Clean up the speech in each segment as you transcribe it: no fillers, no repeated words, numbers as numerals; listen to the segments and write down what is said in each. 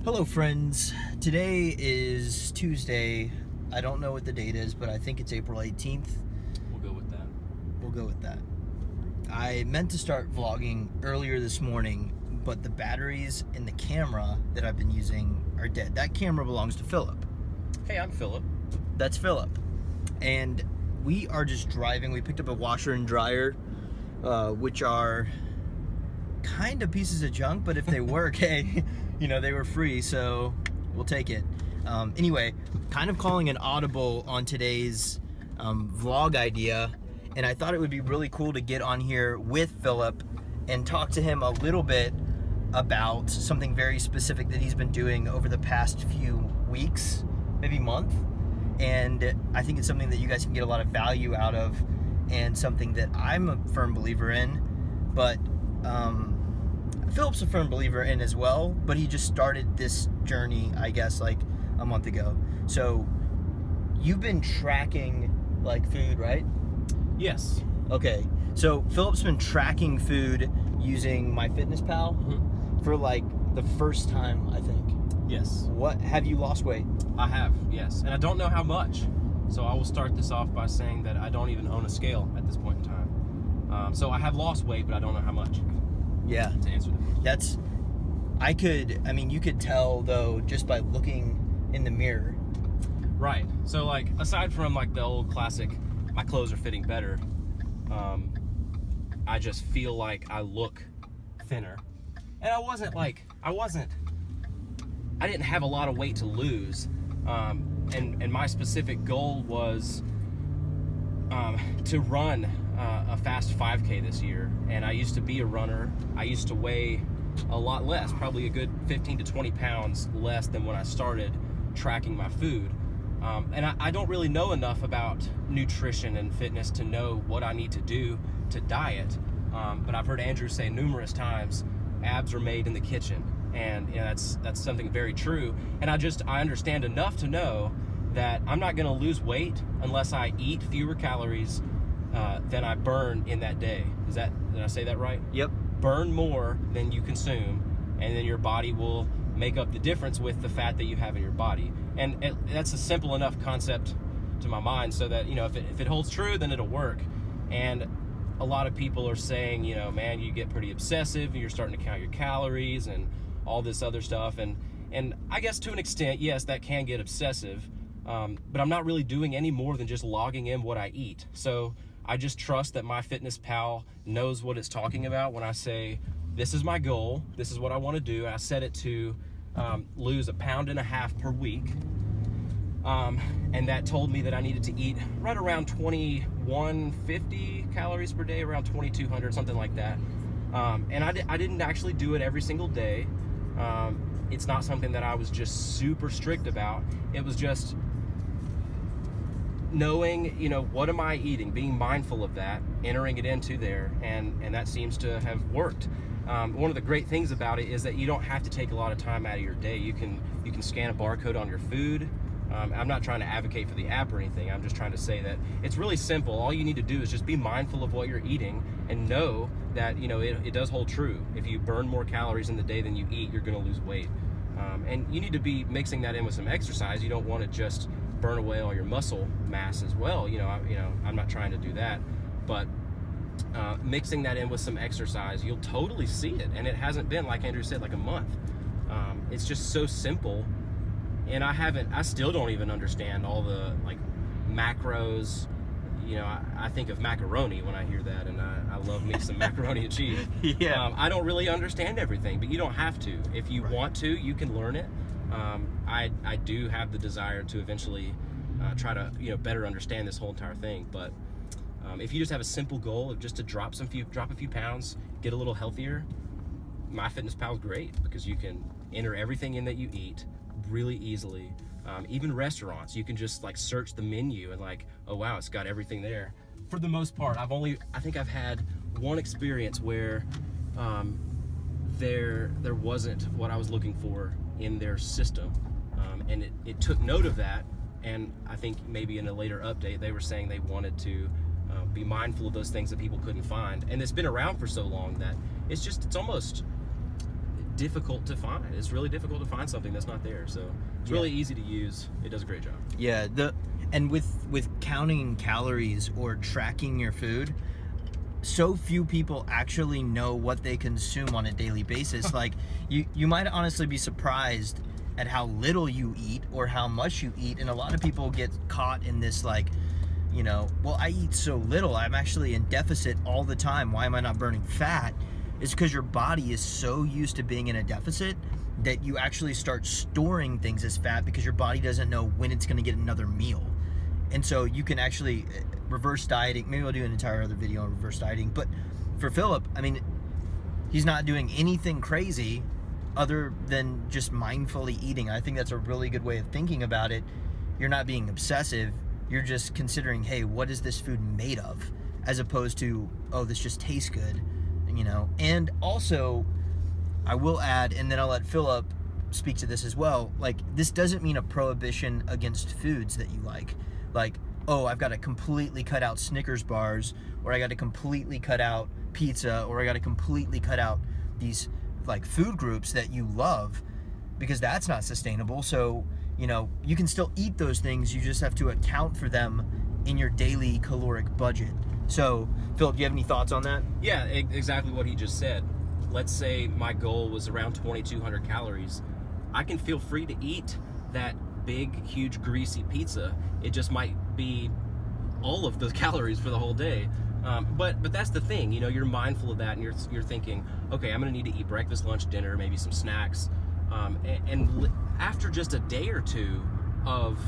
Hello friends, today is Tuesday. I don't know what the date is, but I think it's April 18th. We'll go with that. We'll go with that. I meant to start vlogging earlier this morning, but the batteries in the camera that I've been using are dead. That camera belongs to Philip. Hey, I'm Philip. That's Philip. And we are just driving. We picked up a washer and dryer, which are kind of pieces of junk, but if they work, hey, you know, they were free, so we'll take it. Anyway, kind of calling an audible on today's vlog idea, and I thought it would be really cool to get on here with Philip and talk to him a little bit about something very specific that he's been doing over the past few weeks, maybe month. And I think it's something that you guys can get a lot of value out of, and something that I'm a firm believer in, but Philip's a firm believer in as well, but he just started this journey, I guess, like a month ago. So you've been tracking like food, right? Yes. Okay. So Philip's been tracking food using MyFitnessPal for like the first time, I think. Yes. What, have you lost weight? I have, yes. And I don't know how much. So I will start this off by saying that I don't even own a scale at this point in time. So I have lost weight, but I don't know how much. Yeah. To answer the question. You could tell though, just by looking in the mirror. Right. So like, aside from like the old classic, my clothes are fitting better, I just feel like I look thinner. And I didn't have a lot of weight to lose. And my specific goal was to run a fast 5K this year. And I used to be a runner. I used to weigh a lot less, probably a good 15 to 20 pounds less than when I started tracking my food. And I don't really know enough about nutrition and fitness to know what I need to do to diet. But I've heard Andrew say numerous times, abs are made in the kitchen. And you know, that's something very true. And I understand enough to know that I'm not gonna lose weight unless I eat fewer calories than I burn in that day. Did I say that right? Yep. Burn more than you consume, and then your body will make up the difference with the fat that you have in your body. And that's a simple enough concept to my mind, so that, you know, if it holds true, then it'll work. And a lot of people are saying, you know, man, you get pretty obsessive and you're starting to count your calories and all this other stuff. And I guess to an extent, yes, that can get obsessive, but I'm not really doing any more than just logging in what I eat. So I just trust that MyFitnessPal knows what it's talking about when I say, this is my goal, this is what I want to do. I set it to lose 1.5 pounds per week. And that told me that I needed to eat right around 2150 calories per day, around 2200, something like that. And I didn't actually do it every single day. It's not something that I was just super strict about. It was just knowing, you know, what am I eating, being mindful of that, entering it into there, and that seems to have worked. One of the great things about it is that you don't have to take a lot of time out of your day. You can scan a barcode on your food. I'm not trying to advocate for the app or anything. I'm just trying to say that it's really simple. All you need to do is just be mindful of what you're eating and know that, you know, it does hold true. If you burn more calories in the day than you eat, you're going to lose weight. And you need to be mixing that in with some exercise. You don't want to just burn away all your muscle mass as well. I'm not trying to do that, but mixing that in with some exercise, you'll totally see it. And it hasn't been, like Andrew said, like a month. It's just so simple. And I still don't even understand all the like macros. You know, I think of macaroni when I hear that, and I love me some macaroni and cheese. Yeah. I don't really understand everything, but you don't have to. If you want to, you can learn it. I do have the desire to eventually try to, you know, better understand this whole entire thing. But if you just have a simple goal of just to drop a few pounds, get a little healthier, MyFitnessPal is great, because you can enter everything in that you eat really easily. Even restaurants, you can just like search the menu and like, oh wow, it's got everything there. For the most part, I think I've had one experience where there wasn't what I was looking for in their system, and it took note of that. And I think maybe in a later update they were saying they wanted to be mindful of those things that people couldn't find. And it's been around for so long that it's almost difficult to find. It's really difficult to find something that's not there. So it's really easy to use. It does a great job. Yeah, and with counting calories or tracking your food, so few people actually know what they consume on a daily basis. Like you might honestly be surprised at how little you eat or how much you eat, and a lot of people get caught in this like, you know, well, I eat so little, I'm actually in deficit all the time, why am I not burning fat? It's because your body is so used to being in a deficit that you actually start storing things as fat because your body doesn't know when it's going to get another meal. And so you can actually reverse dieting. Maybe I'll do an entire other video on reverse dieting. But for Philip, I mean, he's not doing anything crazy other than just mindfully eating. I think that's a really good way of thinking about it. You're not being obsessive. You're just considering, hey, what is this food made of? As opposed to, oh, this just tastes good, you know? And also, I will add, and then I'll let Philip speak to this as well, like, this doesn't mean a prohibition against foods that you like. Like, oh, I've got to completely cut out Snickers bars, or I got to completely cut out pizza, or I got to completely cut out these like food groups that you love, because that's not sustainable. So, you know, you can still eat those things, you just have to account for them in your daily caloric budget. So, Philip, do you have any thoughts on that? Yeah, exactly what he just said. Let's say my goal was around 2,200 calories. I can feel free to eat that big, huge, greasy pizza. It just might be all of those calories for the whole day. But that's the thing, you know, you're mindful of that, and you're thinking, okay, I'm gonna need to eat breakfast, lunch, dinner, maybe some snacks. And after just a day or two of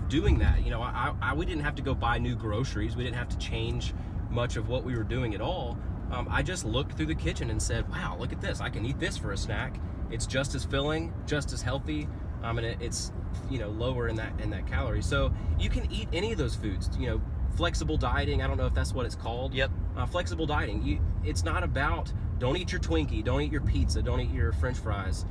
doing that, you know, we didn't have to go buy new groceries. We didn't have to change much of what we were doing at all. I just looked through the kitchen and said, wow, look at this. I can eat this for a snack. It's just as filling, just as healthy, and it's, you know, lower in that calorie. So you can eat any of those foods, you know. Flexible dieting, I don't know if that's what it's called. Yep. Flexible dieting. It's not about, don't eat your Twinkie, don't eat your pizza, don't eat your French fries.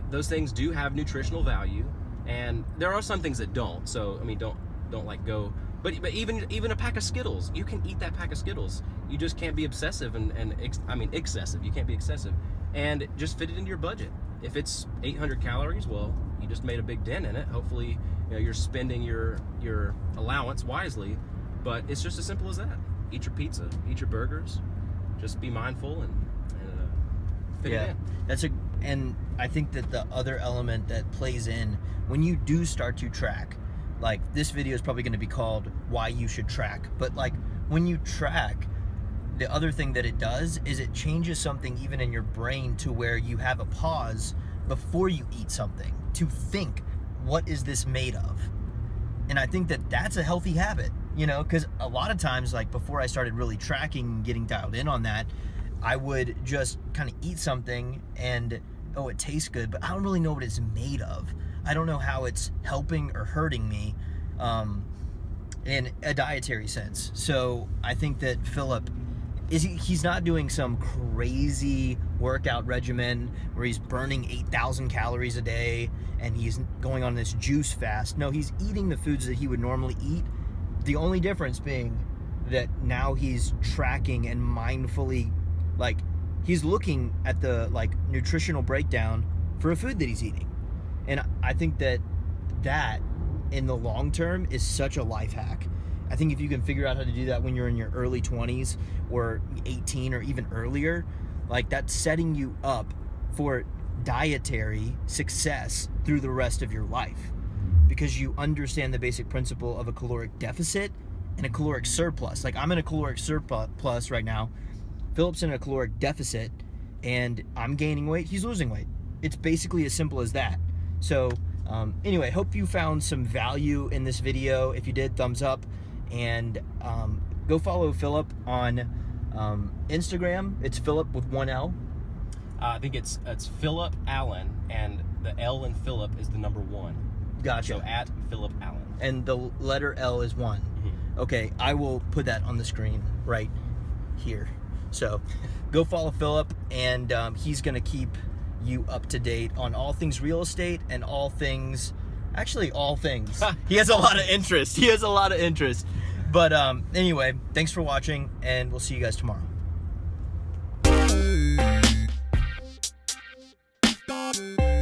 Those things do have nutritional value, and there are some things that don't. So I mean, don't like go. But even a pack of Skittles, you can eat that pack of Skittles. You just can't be obsessive excessive. You can't be excessive, and just fit it into your budget. If it's 800 calories, well, you just made a big dent in it. Hopefully, you know, you're spending your allowance wisely. But it's just as simple as that. Eat your pizza, eat your burgers. Just be mindful and fit it in. And I think that the other element that plays in when you do start to track, like this video is probably going to be called "Why You Should Track," but like when you track, the other thing that it does is it changes something even in your brain to where you have a pause before you eat something to think, what is this made of? And I think that that's a healthy habit, you know, because a lot of times, like before I started really tracking and getting dialed in on that, I would just kind of eat something and, oh, it tastes good, but I don't really know what it's made of. I don't know how it's helping or hurting me in a dietary sense. So I think that Philip, he's not doing some crazy workout regimen where he's burning 8,000 calories a day and he's going on this juice fast. No, he's eating the foods that he would normally eat. The only difference being that now he's tracking and mindfully, like, he's looking at the like nutritional breakdown for a food that he's eating. And I think that in the long term is such a life hack. I think if you can figure out how to do that when you're in your early 20s or 18 or even earlier, like that's setting you up for dietary success through the rest of your life, because you understand the basic principle of a caloric deficit and a caloric surplus. Like I'm in a caloric surplus right now. Philip's in a caloric deficit, and I'm gaining weight, he's losing weight. It's basically as simple as that. So anyway, hope you found some value in this video. If you did, thumbs up. And go follow Philip on Instagram. It's Philip with one L. I think it's Philip Allen, and the L in Philip is the number 1. Gotcha. So at Philip Allen. And the letter L is 1. Mm-hmm. Okay, I will put that on the screen right here. So go follow Philip, and he's going to keep you up to date on all things real estate and all things. Actually, all things. He has a lot of interest. But anyway, thanks for watching, and we'll see you guys tomorrow. Bye.